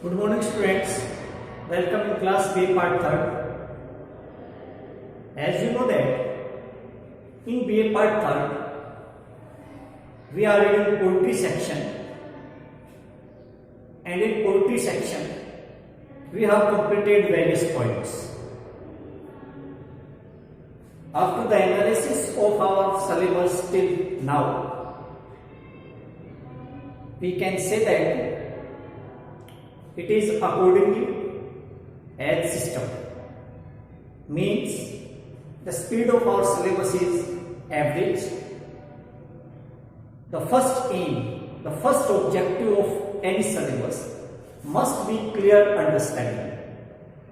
Good morning students, welcome in class B part 3rd. As you know that in BA part 3rd we are reading poetry section, and in poetry section we have completed various points. After the analysis of our syllabus till now, we can say that it is accordingly as system, means the speed of our syllabus is average. The first aim, the first objective of any syllabus must be clear understanding.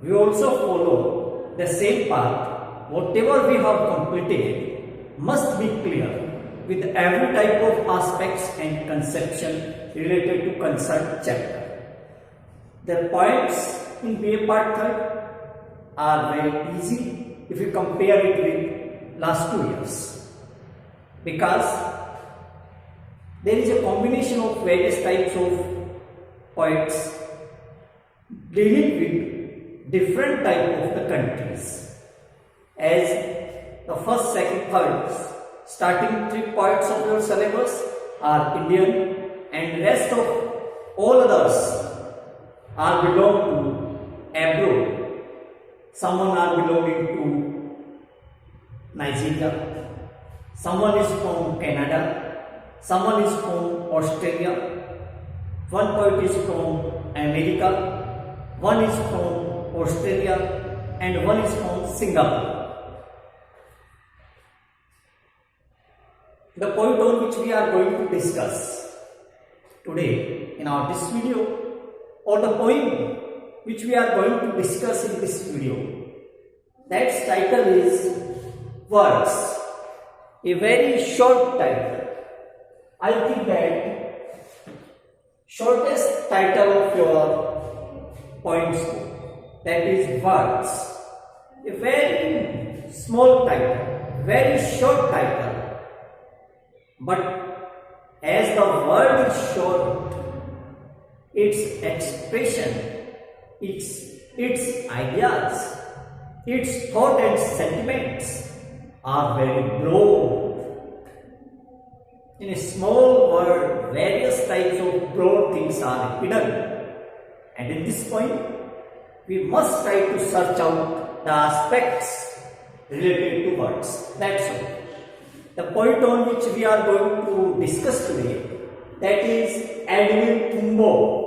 We also follow the same path. Whatever we have completed must be clear with every type of aspects and conception related to concerned chapter. The points in BA part 3rd are very easy if you compare it with last 2 years, because there is a combination of various types of poets dealing with different type of the countries. As the first, second, third, starting 3 poets of your syllabus are Indian, and rest of all others are belong to abroad. Someone are belonging to Nigeria, someone is from Canada, someone is from Australia, one poet is from America, one is from Australia, and one is from Singapore. The point on which we are going to discuss today in this video, or the poem which we are going to discuss in this video, that title is Words, a very short title. I think that shortest title of your poems, that is Words, a very small title, very short title, but as the word is short, its expression, its ideas, its thought and sentiments are very broad. In a small word, various types of broad things are hidden, and in this point, we must try to search out the aspects related to words. That's all. The point on which we are going to discuss today, that is Edwin Thumboo.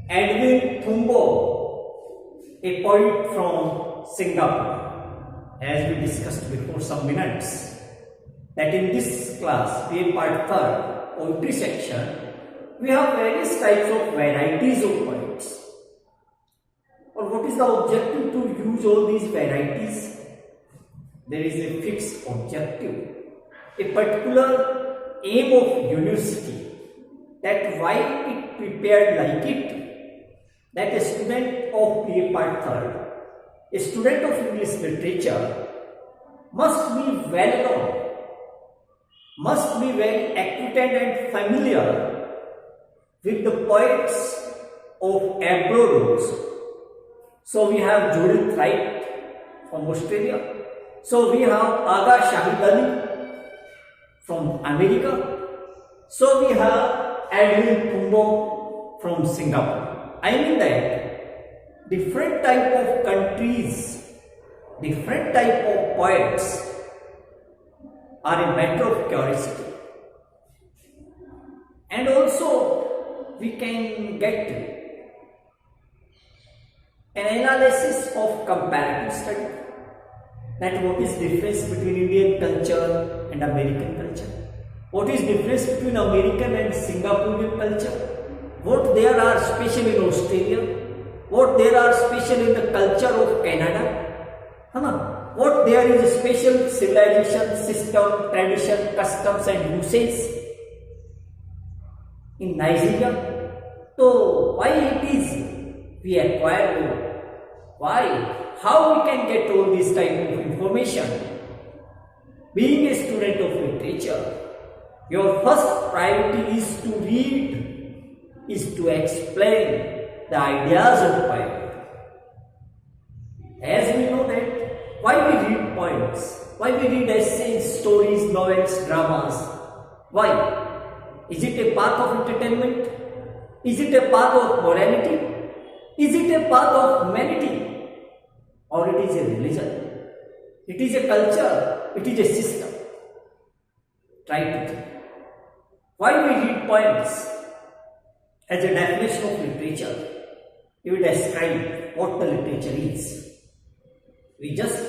Edwin Thumboo, a poet from Singapore, as we discussed before some minutes, that in this class, BA part 3rd, poetry section, we have various types of varieties of poets. Or what is the objective to use all these varieties? There is a fixed objective, a particular aim of university, that why it prepared like it, that a student of BA part 3rd, a student of English literature must be well known, must be very acquainted and familiar with the poets of abroad also. So we have Judith Wright from Australia. So we have Aga Shahid Ali from America. So we have Edwin Thumboo from Singapore. I mean that different type of countries, different type of poets are a matter of curiosity. And also we can get an analysis of comparative study, that what is difference between Indian culture and American culture, what is difference between American and Singaporean culture, what there are special in Australia, what there are special in the culture of Canada, what there is a special civilization, system, tradition, customs and usages in Nigeria. So why it is we acquire, why, how we can get all this type of information? Being a student of literature, your first priority is to read is to explain the ideas of poem. As we know that why we read poems, why we read essays, stories, novels, dramas, why? Is it a path of entertainment? Is it a path of morality? Is it a path of humanity? Or it is a religion? It is a culture? It is a system? Try to think. Why we read poems? As a definition of literature, we will describe what the literature is. We just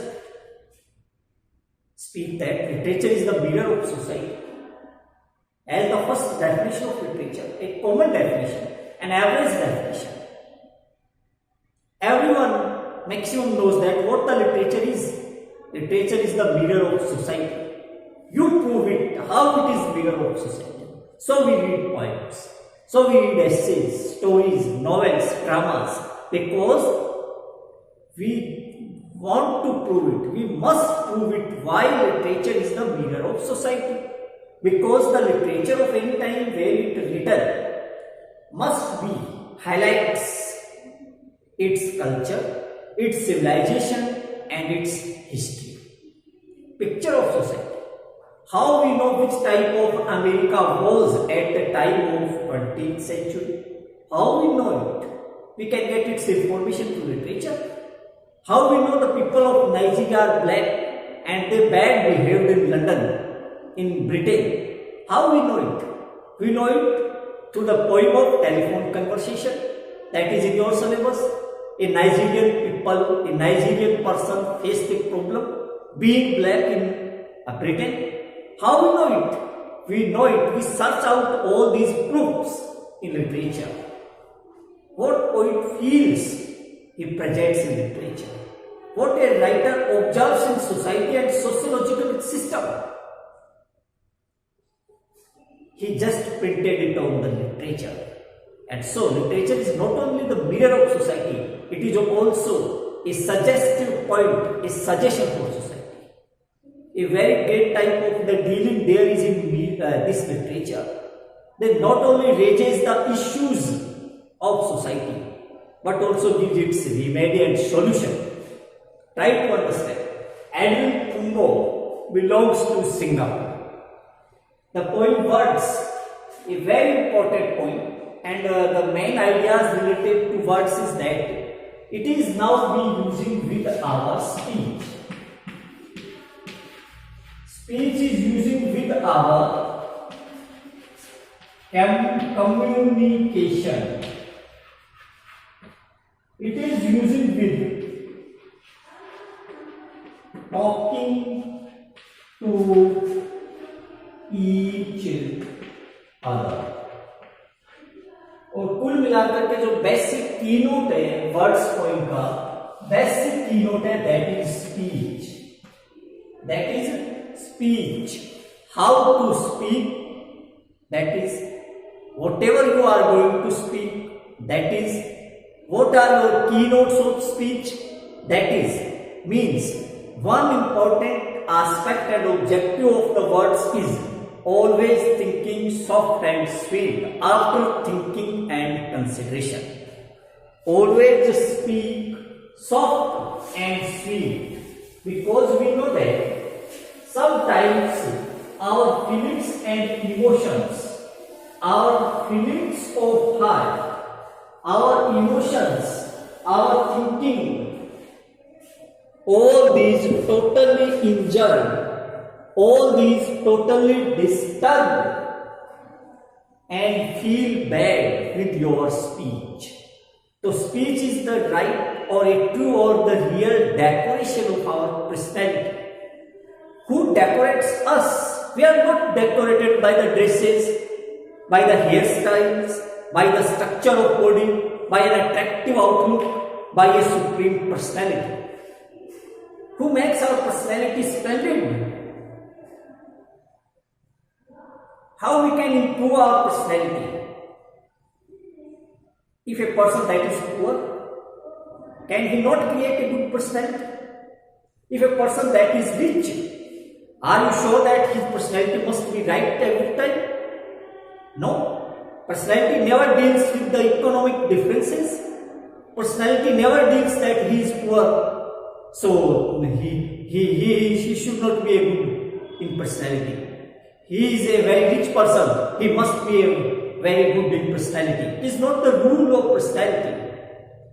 speak that literature is the mirror of society. As the first definition of literature, a common definition, an average definition. Everyone maximum knows that what the literature is. Literature is the mirror of society. You prove it, how it is mirror of society. So we read poems. So we read essays, stories, novels, dramas, because we want to prove it. We must prove it why literature is the mirror of society. Because the literature of any time where it is written must be highlights its culture, its civilization and its history. Picture of society. How we know which type of America was at the time of 20th century? How we know it? We can get its information through literature. How we know the people of Nigeria are black and they bad behaved in London, in Britain? How we know it? We know it through the poem of telephone conversation that is in your syllabus. A Nigerian people, a Nigerian person faced a problem being black in Britain. How we know it? We know it. We search out all these proofs in literature. What poet feels, he presents in literature. What a writer observes in society and sociological system, he just printed it on the literature. And so literature is not only the mirror of society, it is also a suggestive point, a suggestion for society. A very great type of the dealing there is in this literature. They not only raises the issues of society, but also gives its remedy and solution. Try to understand. Edwin Thumboo belongs to Singapore. The poem Words, a very important poem, and the main ideas related to words is that it is now being using with our speech. Speech is using with our communication. It is using with talking to each other. और कुल मिलाकर के जो basic keynote है words poem का, basic keynote है that is speech. That is speech. How to speak, that is whatever you are going to speak, that is what are your keynotes of speech, that is means one important aspect and objective of the words is always thinking soft and sweet after thinking and consideration. Always speak soft and sweet, because we know that sometimes our feelings and emotions, our feelings of heart, our emotions, our thinking, all these totally injured, all these totally disturbed and feel bad with your speech. So speech is the right or a true or the real decoration of our personality. Who decorates us? We are not decorated by the dresses, by the hairstyles, by the structure of body, by an attractive outlook, by a supreme personality. Who makes our personality splendid? How we can improve our personality? If a person that is poor, can he not create a good personality? If a person that is rich, are you sure that his personality must be right every time? No. Personality never deals with the economic differences. Personality never deals that he is poor, so he should not be a good in personality. He is a very rich person, he must be a very good in personality. It is not the rule of personality.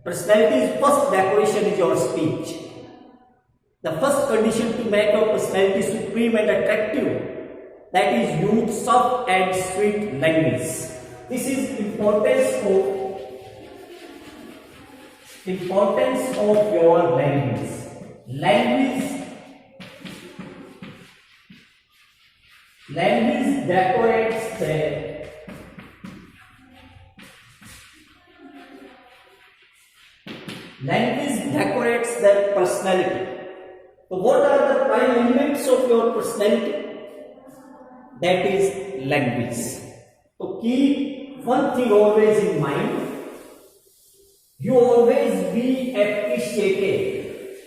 Personality's first decoration is your speech. The first condition to make your personality supreme and attractive, that is use soft and sweet language. This is importance of your language. Language decorates the personality. So what are the prime elements of your personality? That is language. So keep one thing always in mind. You always be appreciated.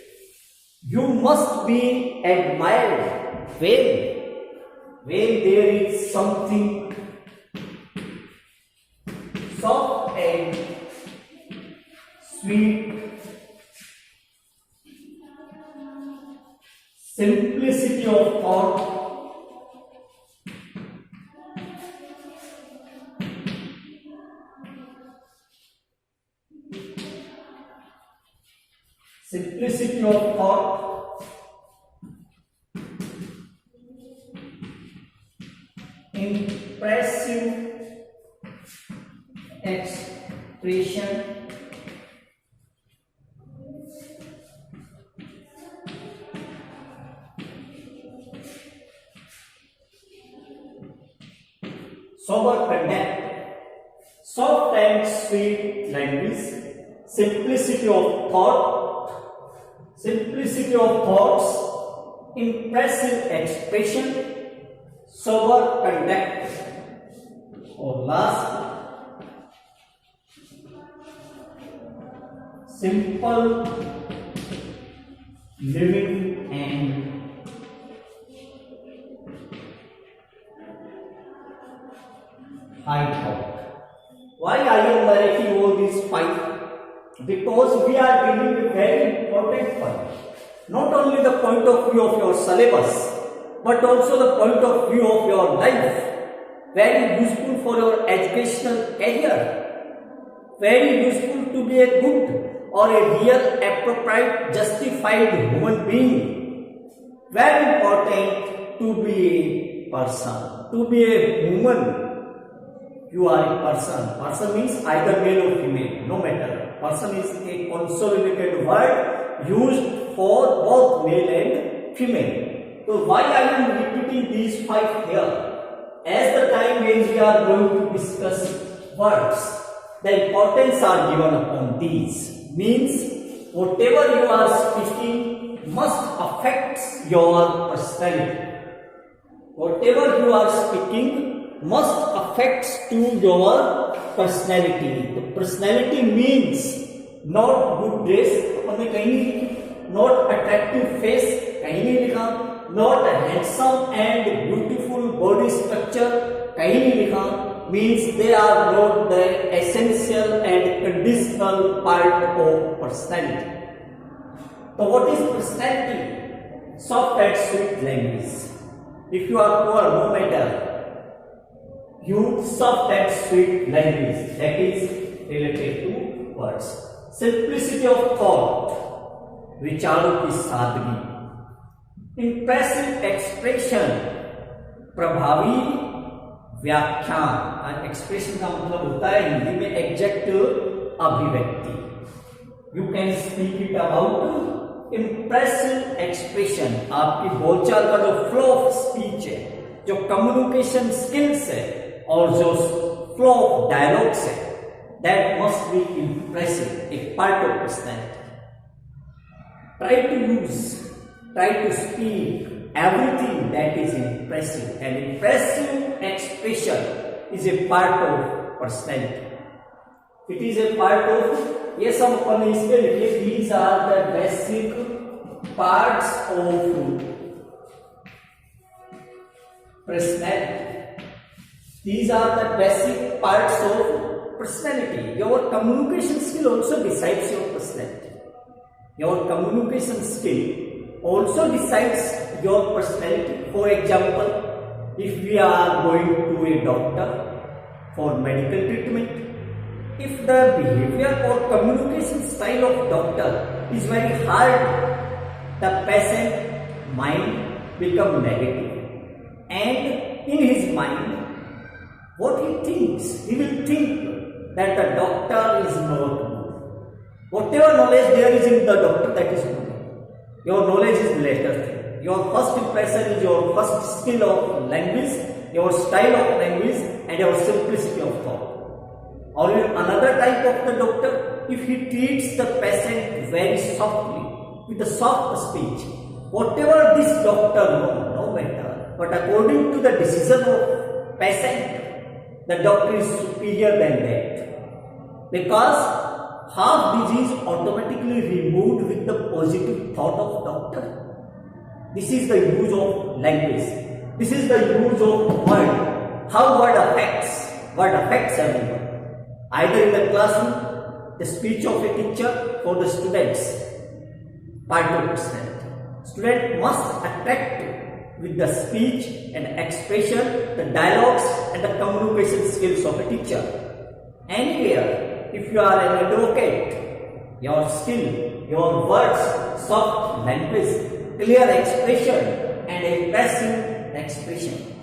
You must be admired when there is something soft and sweet, simplicity of thought, impressive expression, sober conduct, soft and sweet language, simplicity of thoughts, impressive expression, sober conduct, or last, simple living and high thought. Why I am narrating all these five? Because we are dealing with very important point. Not only the point of view of your syllabus, but also the point of view of your life. Very useful for your educational career. Very useful to be a good or a real, appropriate, justified human being. Very important to be a person, to be a woman. You are a person. Person means either male or female, no matter. Person is a consolidated word used for both male and female. So why I am repeating these five here? As the time when we are going to discuss words, the importance are given upon these. Means whatever you are speaking must affect your personality. Whatever you are speaking must affect to your personality. The personality means not good dress, not attractive face, not a handsome and beautiful body structure, means they are not the essential and conditional part of personality. So what is personality? Soft and sweet language. If you are poor, no matter. Use soft and sweet language, that is related to words. Simplicity of thought, विचारों की सादगी. Impressive expression, प्रभावी व्याख्यान. Expression का मतलब होता है हिंदी में एग्जैक्ट अभिव्यक्ति. You can speak it about impressive expression. आपकी बोलचाल का जो फ्लो ऑफ स्पीच है, जो कम्युनिकेशन स्किल्स है और जो फ्लो ऑफ डायलॉग्स है, that must be impressive, a part of personality. Try to speak everything that is impressive, and impressive expression is a part of personality. It is a part of, ये सब अपन इसमें लिखे, these are the basic parts of personality. These are the basic parts of personality. Your communication skill also decides your personality. Your communication skill also decides your personality. For example, if we are going to a doctor for medical treatment, if the behavior or communication style of doctor is very hard, the patient mind become negative, and in his mind, what he thinks, he will think that the doctor is not good. Whatever knowledge there is in the doctor, that is good. Your knowledge is later thing. Your first impression is your first skill of language, your style of language, and your simplicity of thought. Or another type of the doctor, if he treats the patient very softly, with a soft speech, whatever this doctor knows, no matter, but according to the decision of patient, the doctor is superior than that. Because half disease automatically removed with the positive thought of doctor. This is the use of language. This is the use of word. How word affects everyone. Either in the classroom, the speech of a teacher for the students, part of personality. Student must attract with the speech and expression, the dialogues and the communication skills of a teacher. Anywhere, if you are an advocate, your skill, your words, soft language, clear expression and impressive expression.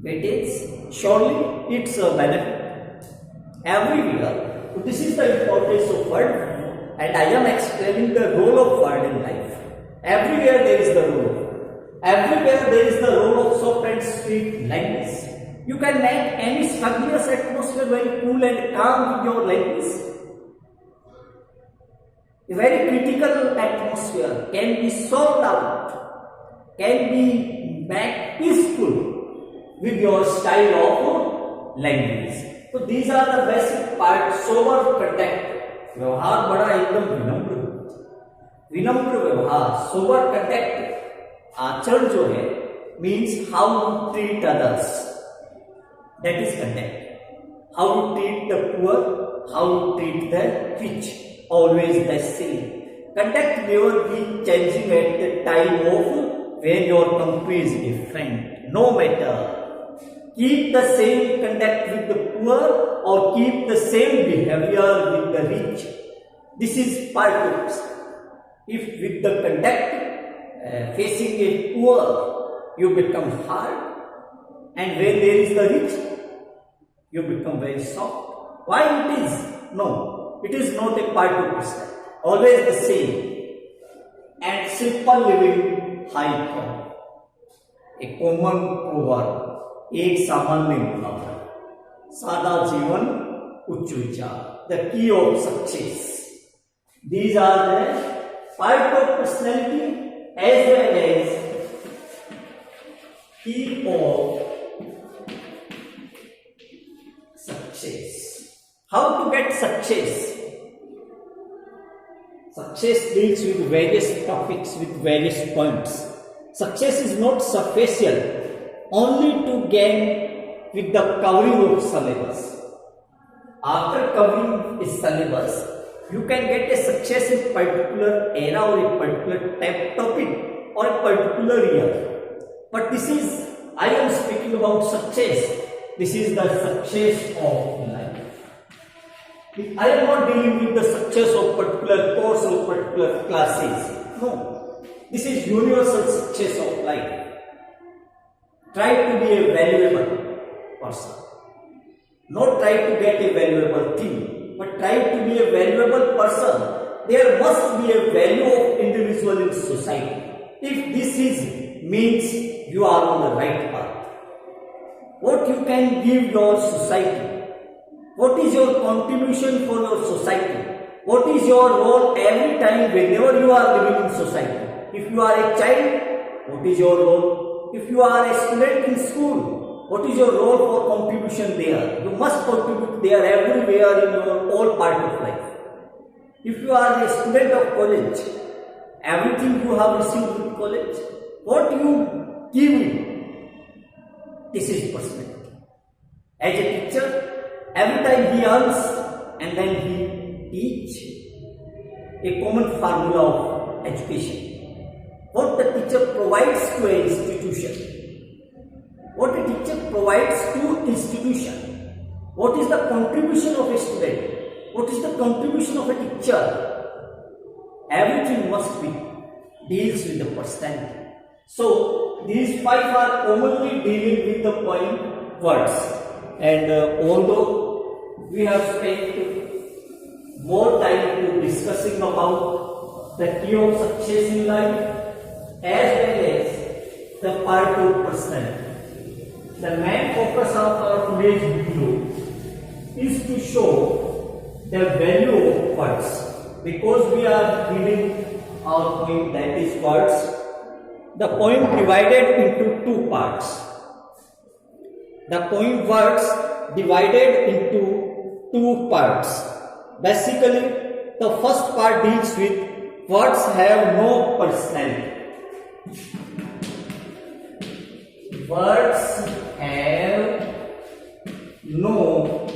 It is surely it's a benefit. Everywhere, this is the importance of word, and I am explaining the role of word in life. Everywhere there is the role. Everywhere there is the role of soft and sweet language. You can make any studious atmosphere very cool and calm with your language. A very critical atmosphere can be solved out, can be made peaceful with your style of language. तो these are the basic parts. Sober contact, व्यवहार बड़ा एकदम विनम्र व्यवहार, sober contact, आचरण जो है means how you treat others, that is contact. How you treat the poor, how you treat the rich, always the same. Conduct never be changing at the time of when your country is different. No matter. Keep the same conduct with the poor or keep the same behavior with the rich. This is part of it. If with the conduct facing a poor, you become hard, and when there is the rich, you become very soft. Why it is? No, it is not a part of it. Always the same. And simple living, high thought. A common proverb. एक सामान्य मुहावरा, सादा जीवन उच्च विचार, the key of success. These are the part of personality as well as key of success. How to get success? Success deals with various topics, with various points. Success is not superficial, only to gain with the covering of syllabus. After covering a syllabus, you can get a success in particular era or a particular topic or a particular year. But this is, I am speaking about success. This is the success of life. I am not dealing with the success of particular course or particular classes. No, this is universal success of life. Try to be a valuable person. Not try to get a valuable thing, but try to be a valuable person. There must be a value of individual in society. If this is means you are on the right path. What you can give your society? What is your contribution for your society? What is your role every time whenever you are living in society? If you are a child, what is your role? If you are a student in school, what is your role for contribution there? You must contribute there everywhere in your all part of life. If you are a student of college, everything you have received in college, what you give, this is personality. As a teacher, every time he earns and then he teach a common formula of education. What the teacher provides to an institution. What a teacher provides to institution. What is the contribution of a student? What is the contribution of a teacher? Everything must be deals with the personality. So these five are commonly dealing with the point words. And although we have spent more time to discussing about the key of success in life as well as the part of personality, the main focus of our today's video is to show the value of words, because we are reading our point, that is words. The poem divided into two parts. The poem words divided into two parts. Basically, the first part deals with words have no personality. Words have no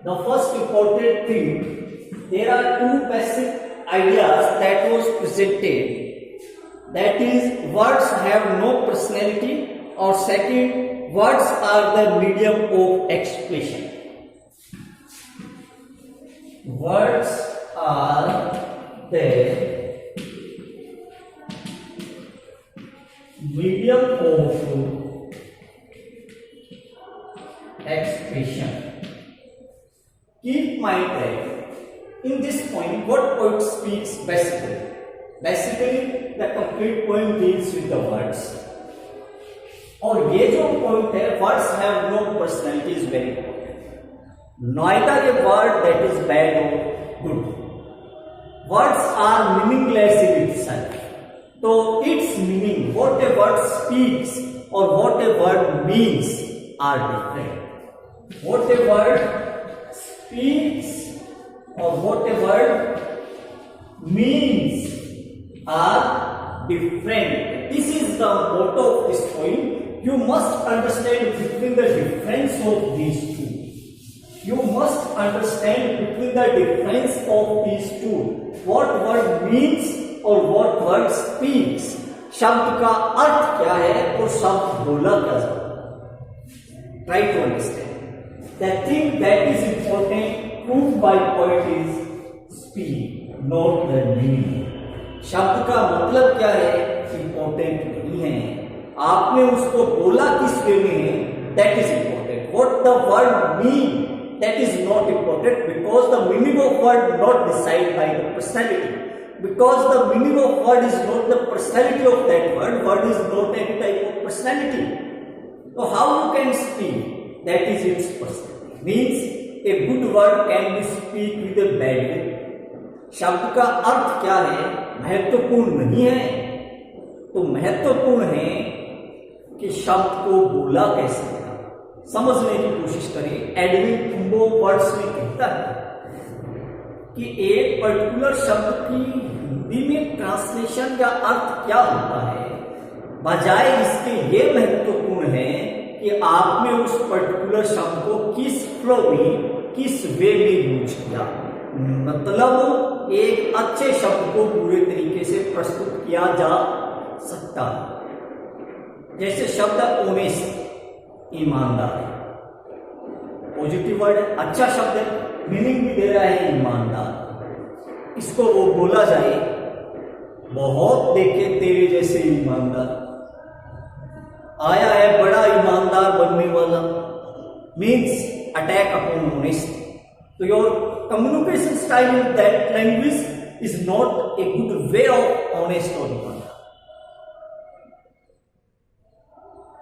The first important thing, there are two basic ideas that was presented. That is, words have no personality, or second, words are the medium of expression. Words are the medium of expression. Keep in mind that in this point, what poet speaks basically? Basically, the complete poem deals with the words. और ये जो point है, words have no personality is very important. Neither a word that is bad or good. Words are meaningless in itself. So its meaning, what a word speaks or what a word means are different. What a word speaks or what a word means are different. This is the motto of this poem. You must understand between the difference of these two. You must understand between the difference of these two. What word means और what word speaks. शब्द का अर्थ क्या है और शब्द बोला क्या जाता. Try to understand. The thing that is important proved by poet is speed, not the meaning. शब्द का मतलब क्या है important नहीं है, आपने उसको बोला किस वे में है, that is important. What the word mean, that is not important, because the meaning of word not decided by the personality. Because the meaning of word is not the personality of that word. Word is not any type of personality. So how you can speak? That is its personality. Means a good word can be speak with a bad way. शब्द का अर्थ क्या है महत्वपूर्ण नहीं है, तो महत्वपूर्ण है कि शब्द को बोला कैसे है. समझने की कोशिश करें. एडविन थुम्बो वर्ड्स में कहता है कि एक पर्टिकुलर शब्द की हिंदी में ट्रांसलेशन या अर्थ क्या होता है, बजाय इसके ये महत्वपूर्ण है कि आपने उस पर्टिकुलर शब्द को किस फ्लो में, किस वे में यूज किया. मतलब एक अच्छे शब्द को पूरे तरीके से प्रस्तुत किया जा सकता है. जैसे शब्द ऑनेस्ट, ईमानदार, पॉजिटिव वर्ड है, अच्छा शब्द है, मीनिंग भी दे रहा है ईमानदार. इसको वो बोला जाए, बहुत देखे तेरे जैसे ईमानदार, आया है बड़ा ईमानदार बनने वाला. Means attack upon honesty. So your communication style in that language is not a good way of honest or ईमानदार.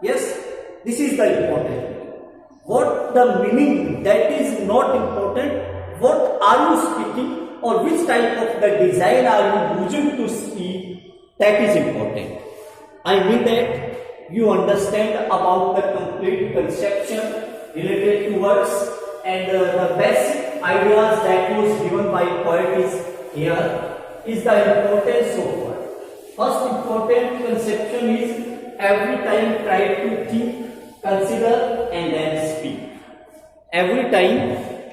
Yes, this is the important. What the meaning, that is not important. What are you speaking or which type of the design are you using to speak, that is important. I mean that you understand about the complete conception related to words and the basic ideas that was given by poet is here is the importance of word. First important conception is every time try to think, consider and then speak. Every time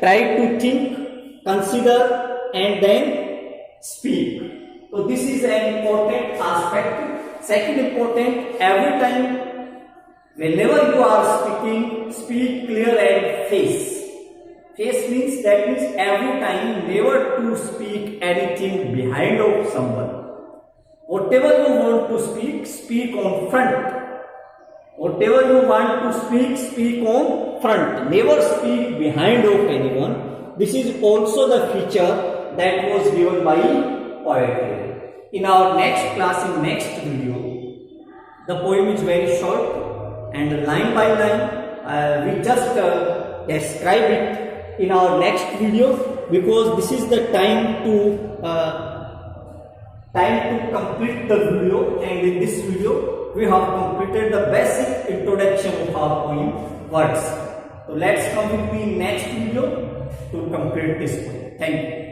try to think, consider and then speak. So this is an important aspect. Second important, every time whenever you are speaking, speak clear and face. Face means that means every time never to speak anything behind of someone. Whatever you want to speak, speak on front. Whatever you want to speak, speak on front. Never speak behind of anyone. This is also the feature that was given by poetry. In our next class, in next video, the poem is very short and line by line we just describe it in our next video, because this is the time to complete the video, and in this video we have completed the basic introduction of our poem words. So let's come with the next video to complete this poem. Thank you.